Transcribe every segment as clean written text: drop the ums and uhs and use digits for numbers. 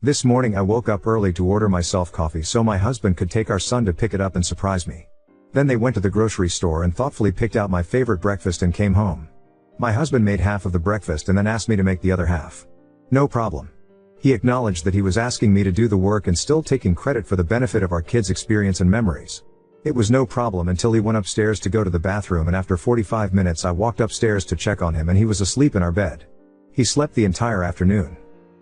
This morning I woke up early to order myself coffee so my husband could take our son to pick it up and surprise me. Then they went to the grocery store and thoughtfully picked out my favorite breakfast and came home. My husband made half of the breakfast and then asked me to make the other half. No problem. He acknowledged that he was asking me to do the work and still taking credit for the benefit of our kids' experience and memories. It was no problem until he went upstairs to go to the bathroom, and after 45 minutes I walked upstairs to check on him and he was asleep in our bed. He slept the entire afternoon.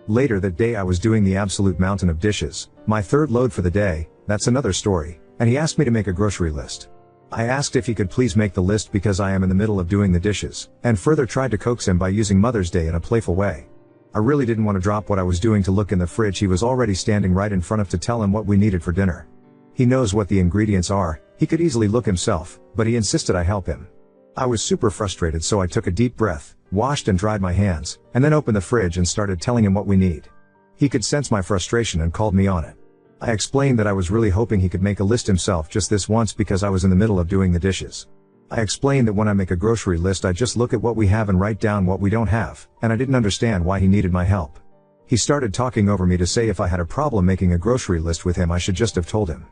Later that day I was doing the absolute mountain of dishes, my third load for the day, that's another story, and he asked me to make a grocery list. I asked if he could please make the list because I am in the middle of doing the dishes, and further tried to coax him by using Mother's Day in a playful way. I really didn't want to drop what I was doing to look in the fridge he was already standing right in front of to tell him what we needed for dinner. He knows what the ingredients are, he could easily look himself, but he insisted I help him. I was super frustrated, so I took a deep breath, washed and dried my hands, and then opened the fridge and started telling him what we need. He could sense my frustration and called me on it. I explained that I was really hoping he could make a list himself just this once because I was in the middle of doing the dishes. I explained that when I make a grocery list I just look at what we have and write down what we don't have, and I didn't understand why he needed my help. He started talking over me to say if I had a problem making a grocery list with him I should just have told him.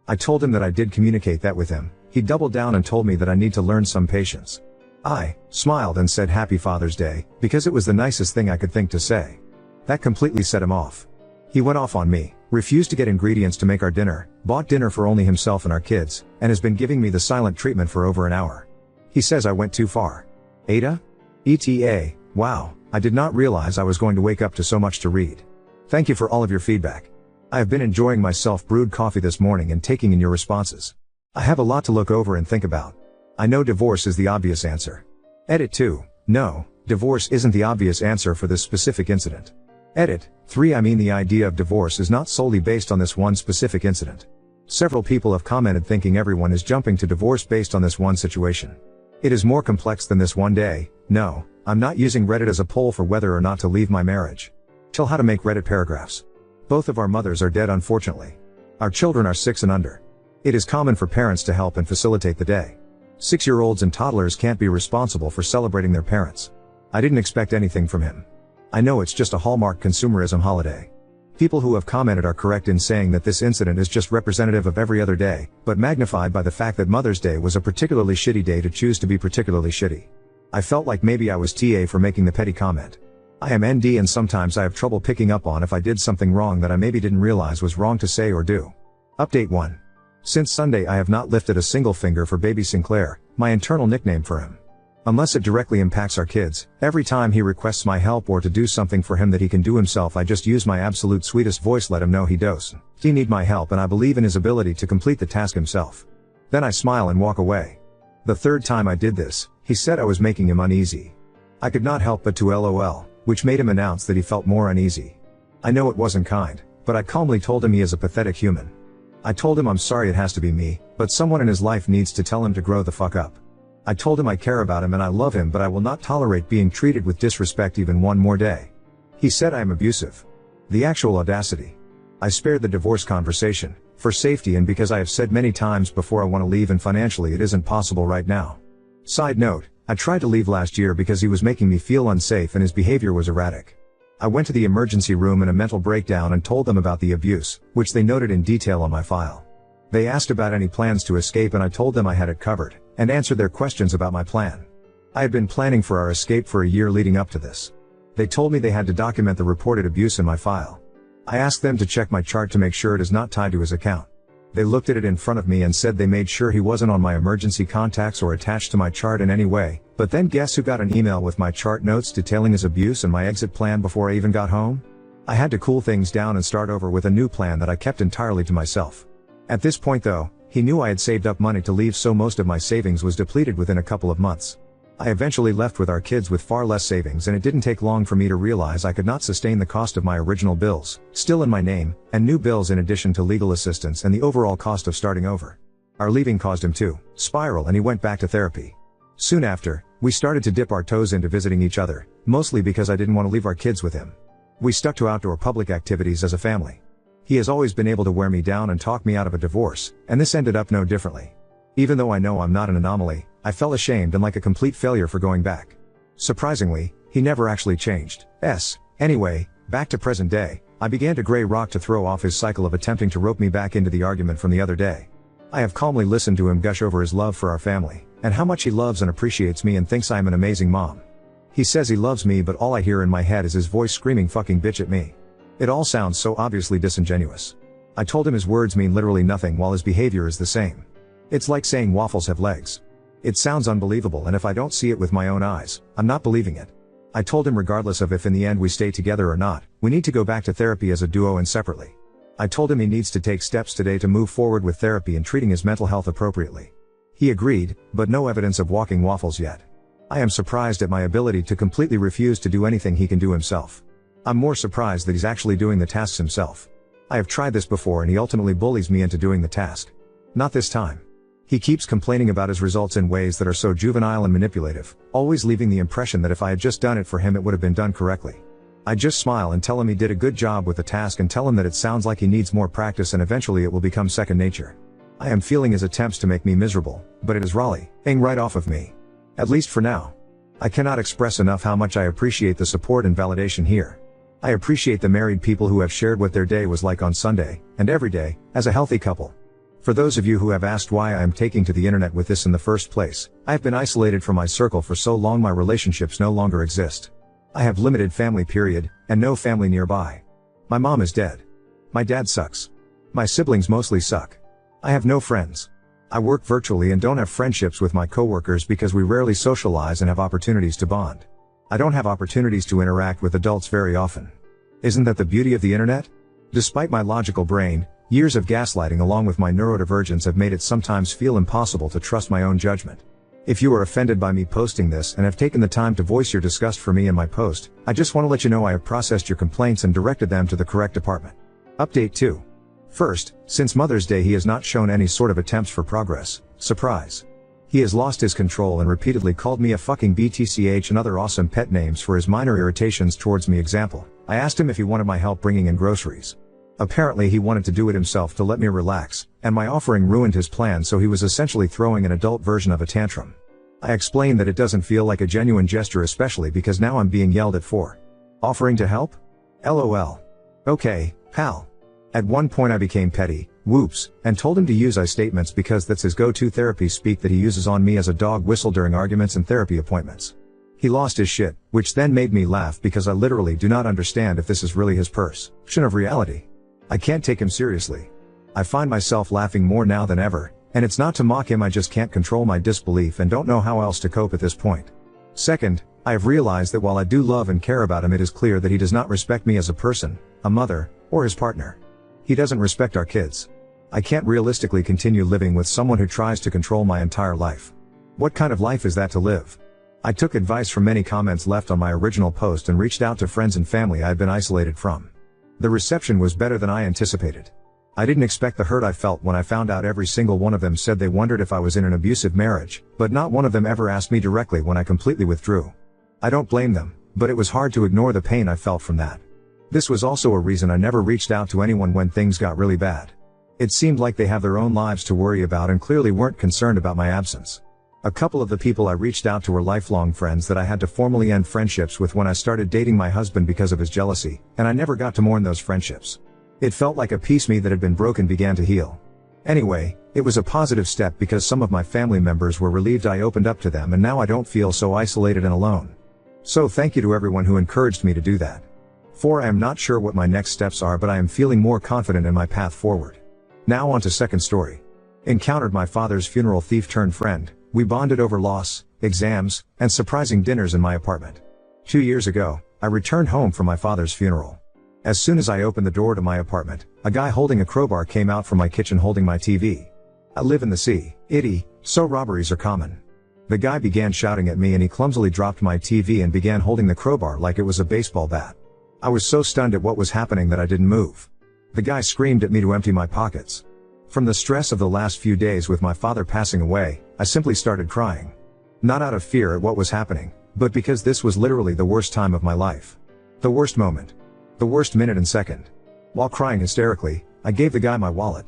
I told him that I did communicate that with him. He doubled down and told me that I need to learn some patience. I smiled and said Happy Father's Day, because it was the nicest thing I could think to say. That completely set him off. He went off on me, refused to get ingredients to make our dinner, bought dinner for only himself and our kids, and has been giving me the silent treatment for over an hour. He says I went too far. Ada? ETA, wow, I did not realize I was going to wake up to so much to read. Thank you for all of your feedback. I have been enjoying my self-brewed coffee this morning and taking in your responses. I have a lot to look over and think about. I know divorce is the obvious answer. Edit 2. No, divorce isn't the obvious answer for this specific incident. Edit 3. I mean the idea of divorce is not solely based on this one specific incident. Several people have commented thinking everyone is jumping to divorce based on this one situation. It is more complex than this one day. No, I'm not using Reddit as a poll for whether or not to leave my marriage. Tell how to make Reddit paragraphs. Both of our mothers are dead, unfortunately. Our children are 6 and under. It is common for parents to help and facilitate the day. 6-year-olds and toddlers can't be responsible for celebrating their parents. I didn't expect anything from him. I know it's just a Hallmark consumerism holiday. People who have commented are correct in saying that this incident is just representative of every other day, but magnified by the fact that Mother's Day was a particularly shitty day to choose to be particularly shitty. I felt like maybe I was TA for making the petty comment. I am ND and sometimes I have trouble picking up on if I did something wrong that I maybe didn't realize was wrong to say or do. Update 1. Since Sunday I have not lifted a single finger for baby Sinclair, my internal nickname for him. Unless it directly impacts our kids, every time he requests my help or to do something for him that he can do himself I just use my absolute sweetest voice, let him know he does. He need my help and I believe in his ability to complete the task himself. Then I smile and walk away. The third time I did this, he said I was making him uneasy. I could not help but to LOL, which made him announce that he felt more uneasy. I know it wasn't kind, but I calmly told him he is a pathetic human. I told him I'm sorry it has to be me, but someone in his life needs to tell him to grow the fuck up. I told him I care about him and I love him, but I will not tolerate being treated with disrespect even one more day. He said I am abusive. The actual audacity. I spared the divorce conversation, for safety and because I have said many times before I want to leave and financially it isn't possible right now. Side note, I tried to leave last year because he was making me feel unsafe and his behavior was erratic. I went to the emergency room in a mental breakdown and told them about the abuse, which they noted in detail on my file. They asked about any plans to escape and I told them I had it covered, and answered their questions about my plan. I had been planning for our escape for a year leading up to this. They told me they had to document the reported abuse in my file. I asked them to check my chart to make sure it is not tied to his account. They looked at it in front of me and said they made sure he wasn't on my emergency contacts or attached to my chart in any way, but then guess who got an email with my chart notes detailing his abuse and my exit plan before I even got home? I had to cool things down and start over with a new plan that I kept entirely to myself. At this point though, he knew I had saved up money to leave, so most of my savings was depleted within a couple of months. I eventually left with our kids with far less savings, and it didn't take long for me to realize I could not sustain the cost of my original bills, still in my name, and new bills in addition to legal assistance and the overall cost of starting over. Our leaving caused him to spiral and he went back to therapy. Soon after, we started to dip our toes into visiting each other, mostly because I didn't want to leave our kids with him. We stuck to outdoor public activities as a family. He has always been able to wear me down and talk me out of a divorce, and this ended up no differently. Even though I know I'm not an anomaly, I felt ashamed and like a complete failure for going back. Surprisingly, he never actually changed. Anyway, back to present day, I began to gray rock to throw off his cycle of attempting to rope me back into the argument from the other day. I have calmly listened to him gush over his love for our family, and how much he loves and appreciates me and thinks I am an amazing mom. He says he loves me, but all I hear in my head is his voice screaming fucking bitch at me. It all sounds so obviously disingenuous. I told him his words mean literally nothing while his behavior is the same. It's like saying waffles have legs. It sounds unbelievable, and if I don't see it with my own eyes, I'm not believing it. I told him regardless of if in the end we stay together or not, we need to go back to therapy as a duo and separately. I told him he needs to take steps today to move forward with therapy and treating his mental health appropriately. He agreed, but no evidence of walking waffles yet. I am surprised at my ability to completely refuse to do anything he can do himself. I'm more surprised that he's actually doing the tasks himself. I have tried this before and he ultimately bullies me into doing the task. Not this time. He keeps complaining about his results in ways that are so juvenile and manipulative, always leaving the impression that if I had just done it for him it would have been done correctly. I just smile and tell him he did a good job with the task and tell him that it sounds like he needs more practice and eventually it will become second nature. I am feeling his attempts to make me miserable, but it is rallying right off of me. At least for now. I cannot express enough how much I appreciate the support and validation here. I appreciate the married people who have shared what their day was like on Sunday, and every day, as a healthy couple. For those of you who have asked why I am taking to the internet with this in the first place, I have been isolated from my circle for so long my relationships no longer exist. I have limited family period, and no family nearby. My mom is dead. My dad sucks. My siblings mostly suck. I have no friends. I work virtually and don't have friendships with my coworkers because we rarely socialize and have opportunities to bond. I don't have opportunities to interact with adults very often. Isn't that the beauty of the internet? Despite my logical brain, years of gaslighting along with my neurodivergence have made it sometimes feel impossible to trust my own judgment. If you are offended by me posting this and have taken the time to voice your disgust for me in my post, I just want to let you know I have processed your complaints and directed them to the correct department. Update 2. First, since Mother's Day he has not shown any sort of attempts for progress. Surprise. He has lost his control and repeatedly called me a fucking BTCH and other awesome pet names for his minor irritations towards me. Example, I asked him if he wanted my help bringing in groceries. Apparently he wanted to do it himself to let me relax, and my offering ruined his plan, so he was essentially throwing an adult version of a tantrum. I explained that it doesn't feel like a genuine gesture, especially because now I'm being yelled at for offering to help? LOL. Okay, pal. At one point I became petty, whoops, and told him to use I statements because that's his go-to therapy speak that he uses on me as a dog whistle during arguments and therapy appointments. He lost his shit, which then made me laugh because I literally do not understand if this is really his perception of reality. I can't take him seriously. I find myself laughing more now than ever, and it's not to mock him, I just can't control my disbelief and don't know how else to cope at this point. Second, I have realized that while I do love and care about him, it is clear that he does not respect me as a person, a mother, or his partner. He doesn't respect our kids. I can't realistically continue living with someone who tries to control my entire life. What kind of life is that to live? I took advice from many comments left on my original post and reached out to friends and family I had been isolated from. The reception was better than I anticipated. I didn't expect the hurt I felt when I found out every single one of them said they wondered if I was in an abusive marriage, but not one of them ever asked me directly when I completely withdrew. I don't blame them, but it was hard to ignore the pain I felt from that. This was also a reason I never reached out to anyone when things got really bad. It seemed like they have their own lives to worry about and clearly weren't concerned about my absence. A couple of the people I reached out to were lifelong friends that I had to formally end friendships with when I started dating my husband because of his jealousy, and I never got to mourn those friendships. It felt like a piece of me that had been broken began to heal. Anyway, it was a positive step because some of my family members were relieved I opened up to them, and now I don't feel so isolated and alone. So thank you to everyone who encouraged me to do that. 4. I am not sure what my next steps are, but I am feeling more confident in my path forward. Now on to second story. Encountered my father's funeral thief turned friend. We bonded over loss, exams, and surprising dinners in my apartment. 2 years ago, I returned home from my father's funeral. As soon as I opened the door to my apartment, a guy holding a crowbar came out from my kitchen holding my TV. I live in the city, so robberies are common. The guy began shouting at me and he clumsily dropped my TV and began holding the crowbar like it was a baseball bat. I was so stunned at what was happening that I didn't move. The guy screamed at me to empty my pockets. From the stress of the last few days with my father passing away, I simply started crying. Not out of fear at what was happening, but because this was literally the worst time of my life. The worst moment. The worst minute and second. While crying hysterically, I gave the guy my wallet.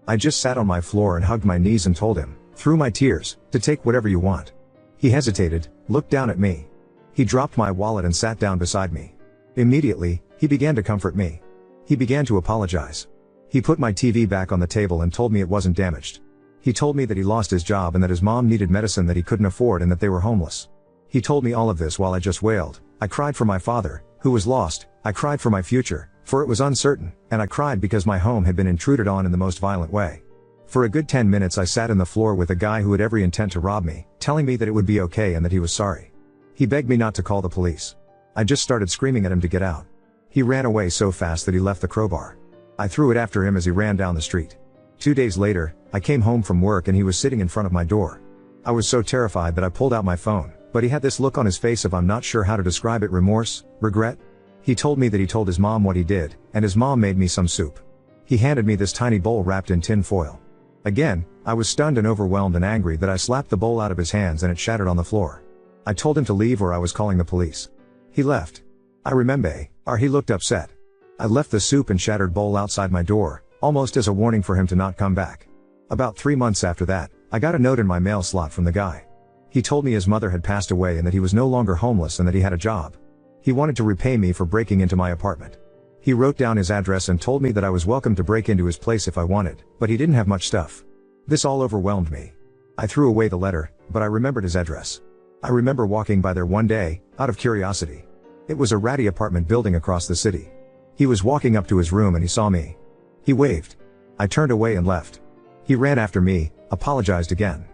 I just sat on my floor and hugged my knees and told him, through my tears, to take whatever you want. He hesitated, looked down at me. He dropped my wallet and sat down beside me. Immediately, he began to comfort me. He began to apologize. He put my TV back on the table and told me it wasn't damaged. He told me that he lost his job and that his mom needed medicine that he couldn't afford and that they were homeless. He told me all of this while I just wailed. I cried for my father, who was lost. I cried for my future, for it was uncertain, and I cried because my home had been intruded on in the most violent way. For a good 10 minutes I sat on the floor with a guy who had every intent to rob me, telling me that it would be okay and that he was sorry. He begged me not to call the police. I just started screaming at him to get out. He ran away so fast that he left the crowbar. I threw it after him as he ran down the street. 2 days later, I came home from work and he was sitting in front of my door. I was so terrified that I pulled out my phone, but he had this look on his face of I'm not sure how to describe it, remorse, regret. He told me that he told his mom what he did, and his mom made me some soup. He handed me this tiny bowl wrapped in tin foil. Again, I was stunned and overwhelmed and angry that I slapped the bowl out of his hands and it shattered on the floor. I told him to leave or I was calling the police. He left. I remember, he looked upset. I left the soup and shattered bowl outside my door, almost as a warning for him to not come back. About 3 months after that, I got a note in my mail slot from the guy. He told me his mother had passed away and that he was no longer homeless and that he had a job. He wanted to repay me for breaking into my apartment. He wrote down his address and told me that I was welcome to break into his place if I wanted, but he didn't have much stuff. This all overwhelmed me. I threw away the letter, but I remembered his address. I remember walking by there one day, out of curiosity. It was a ratty apartment building across the city. He was walking up to his room and he saw me. He waved. I turned away and left. He ran after me, apologized again.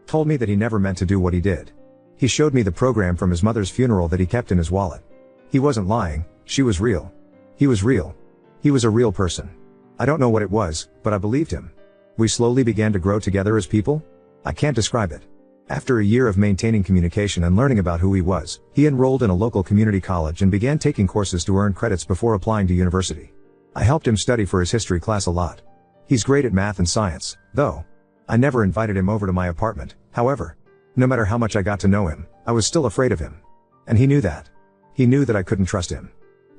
Told me that he never meant to do what he did. He showed me the program from his mother's funeral that he kept in his wallet. He wasn't lying, she was real. He was real. He was a real person. I don't know what it was, but I believed him. We slowly began to grow together as people. I can't describe it. After a year of maintaining communication and learning about who he was, he enrolled in a local community college and began taking courses to earn credits before applying to university. I helped him study for his history class a lot. He's great at math and science, though. I never invited him over to my apartment, however. No matter how much I got to know him, I was still afraid of him. And he knew that. He knew that I couldn't trust him.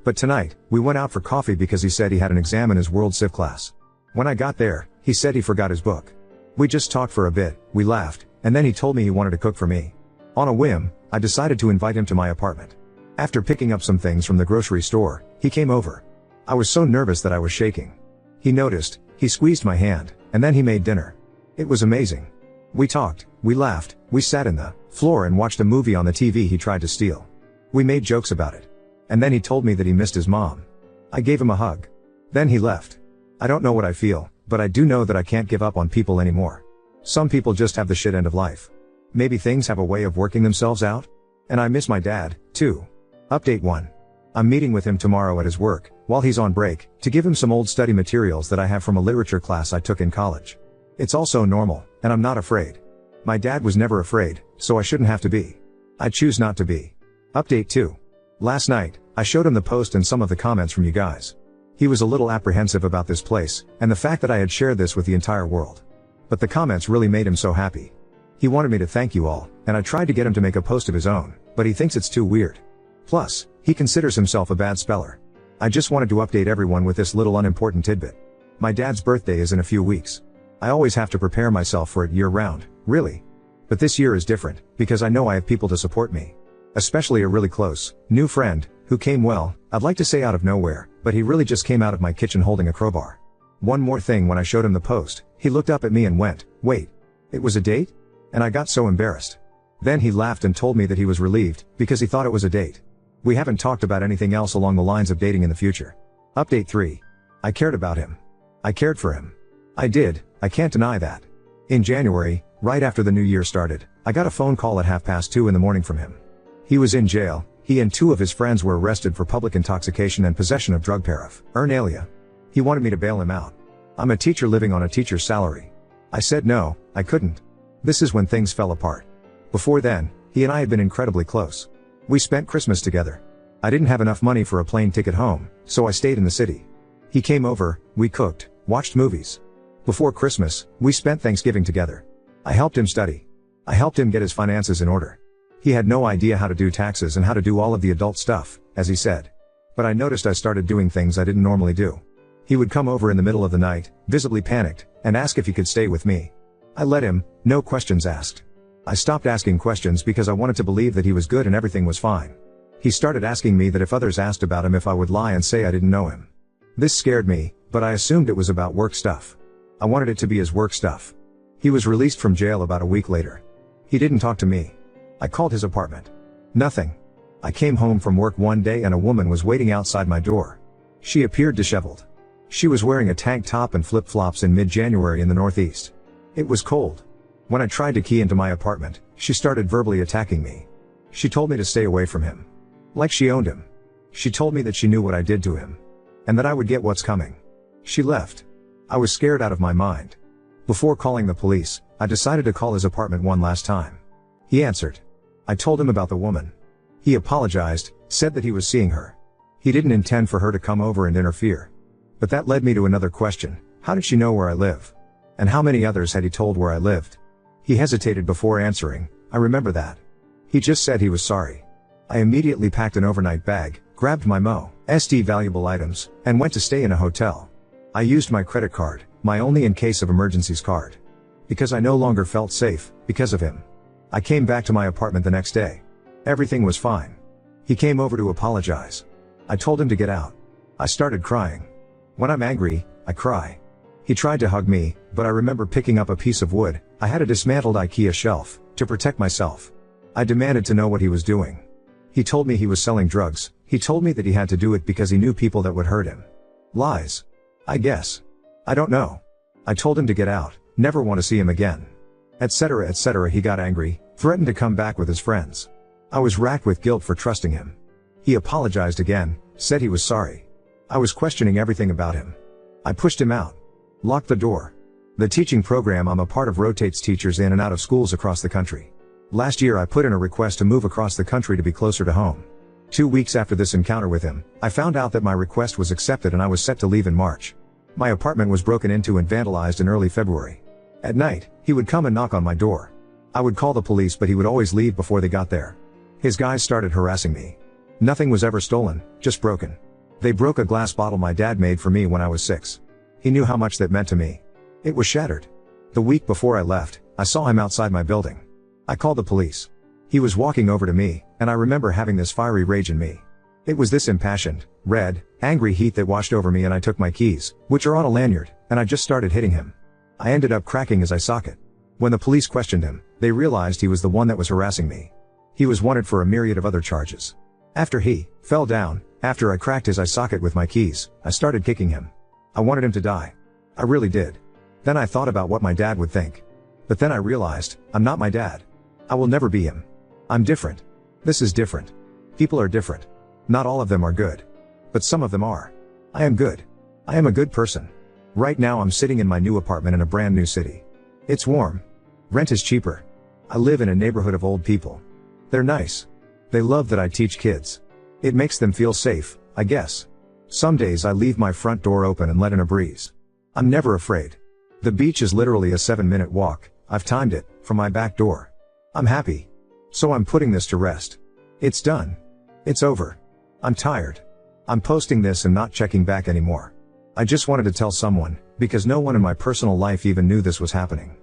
But tonight, we went out for coffee because he said he had an exam in his World Civ class. When I got there, he said he forgot his book. We just talked for a bit, we laughed, and then he told me he wanted to cook for me. On a whim, I decided to invite him to my apartment. After picking up some things from the grocery store, he came over. I was so nervous that I was shaking. He noticed, he squeezed my hand, and then he made dinner. It was amazing. We talked, we laughed, we sat in the floor and watched a movie on the TV he tried to steal. We made jokes about it. And then he told me that he missed his mom. I gave him a hug. Then he left. I don't know what I feel, but I do know that I can't give up on people anymore. Some people just have the shit end of life. Maybe things have a way of working themselves out? And I miss my dad, too. Update 1. I'm meeting with him tomorrow at his work, while he's on break, to give him some old study materials that I have from a literature class I took in college. It's all so normal, and I'm not afraid. My dad was never afraid, so I shouldn't have to be. I choose not to be. Update 2. Last night, I showed him the post and some of the comments from you guys. He was a little apprehensive about this place, and the fact that I had shared this with the entire world. But the comments really made him so happy. He wanted me to thank you all, and I tried to get him to make a post of his own, but he thinks it's too weird. Plus, he considers himself a bad speller. I just wanted to update everyone with this little unimportant tidbit. My dad's birthday is in a few weeks. I always have to prepare myself for it year-round, really. But this year is different, because I know I have people to support me. Especially a really close, new friend, who came I'd like to say out of nowhere, but he really just came out of my kitchen holding a crowbar. One more thing, when I showed him the post, he looked up at me and went, "Wait. It was a date?" And I got so embarrassed. Then he laughed and told me that he was relieved, because he thought it was a date. We haven't talked about anything else along the lines of dating in the future. Update 3. I cared about him. I cared for him. I did, I can't deny that. In January, right after the new year started, I got a phone call at 2:30 in the morning from him. He was in jail. He and 2 of his friends were arrested for public intoxication and possession of drug paraphernalia. He wanted me to bail him out. I'm a teacher living on a teacher's salary. I said no, I couldn't. This is when things fell apart. Before then, he and I had been incredibly close. We spent Christmas together. I didn't have enough money for a plane ticket home, so I stayed in the city. He came over, we cooked, watched movies. Before Christmas, we spent Thanksgiving together. I helped him study. I helped him get his finances in order. He had no idea how to do taxes and how to do all of the adult stuff, as he said. But I noticed I started doing things I didn't normally do. He would come over in the middle of the night, visibly panicked, and ask if he could stay with me. I let him, no questions asked. I stopped asking questions because I wanted to believe that he was good and everything was fine. He started asking me that if others asked about him if I would lie and say I didn't know him. This scared me, but I assumed it was about work stuff. I wanted it to be his work stuff. He was released from jail about a week later. He didn't talk to me. I called his apartment. Nothing. I came home from work one day and a woman was waiting outside my door. She appeared disheveled. She was wearing a tank top and flip-flops in mid-January in the Northeast. It was cold. When I tried to key into my apartment, she started verbally attacking me. She told me to stay away from him. Like she owned him. She told me that she knew what I did to him. And that I would get what's coming. She left. I was scared out of my mind. Before calling the police, I decided to call his apartment one last time. He answered. I told him about the woman. He apologized, said that he was seeing her. He didn't intend for her to come over and interfere. But that led me to another question. How did she know where I live? And how many others had he told where I lived? He hesitated before answering. I remember that. He just said he was sorry. I immediately packed an overnight bag, grabbed my most valuable items, and went to stay in a hotel. I used my credit card, my only in case of emergencies card. Because I no longer felt safe, because of him. I came back to my apartment the next day. Everything was fine. He came over to apologize. I told him to get out. I started crying. When I'm angry, I cry. He tried to hug me, but I remember picking up a piece of wood. I had a dismantled IKEA shelf, to protect myself. I demanded to know what he was doing. He told me he was selling drugs. He told me that he had to do it because he knew people that would hurt him. Lies. I guess. I don't know. I told him to get out, never want to see him again. Etc. etc. He got angry, threatened to come back with his friends. I was racked with guilt for trusting him. He apologized again, said he was sorry. I was questioning everything about him. I pushed him out. Locked the door. The teaching program I'm a part of rotates teachers in and out of schools across the country. Last year I put in a request to move across the country to be closer to home. 2 weeks after this encounter with him, I found out that my request was accepted and I was set to leave in March. My apartment was broken into and vandalized in early February. At night, he would come and knock on my door. I would call the police but he would always leave before they got there. His guys started harassing me. Nothing was ever stolen, just broken. They broke a glass bottle my dad made for me when I was 6. He knew how much that meant to me. It was shattered. The week before I left, I saw him outside my building. I called the police. He was walking over to me, and I remember having this fiery rage in me. It was this impassioned, red, angry heat that washed over me and I took my keys, which are on a lanyard, and I just started hitting him. I ended up cracking his eye socket. When the police questioned him, they realized he was the one that was harassing me. He was wanted for a myriad of other charges. After he fell down, after I cracked his eye socket with my keys, I started kicking him. I wanted him to die. I really did. Then I thought about what my dad would think. But then I realized, I'm not my dad. I will never be him. I'm different. This is different. People are different. Not all of them are good. But some of them are. I am good. I am a good person. Right now I'm sitting in my new apartment in a brand new city. It's warm. Rent is cheaper. I live in a neighborhood of old people. They're nice. They love that I teach kids. It makes them feel safe, I guess. Some days I leave my front door open and let in a breeze. I'm never afraid. The beach is literally a 7-minute walk, I've timed it, from my back door. I'm happy. So I'm putting this to rest. It's done. It's over. I'm tired. I'm posting this and not checking back anymore. I just wanted to tell someone, because no one in my personal life even knew this was happening.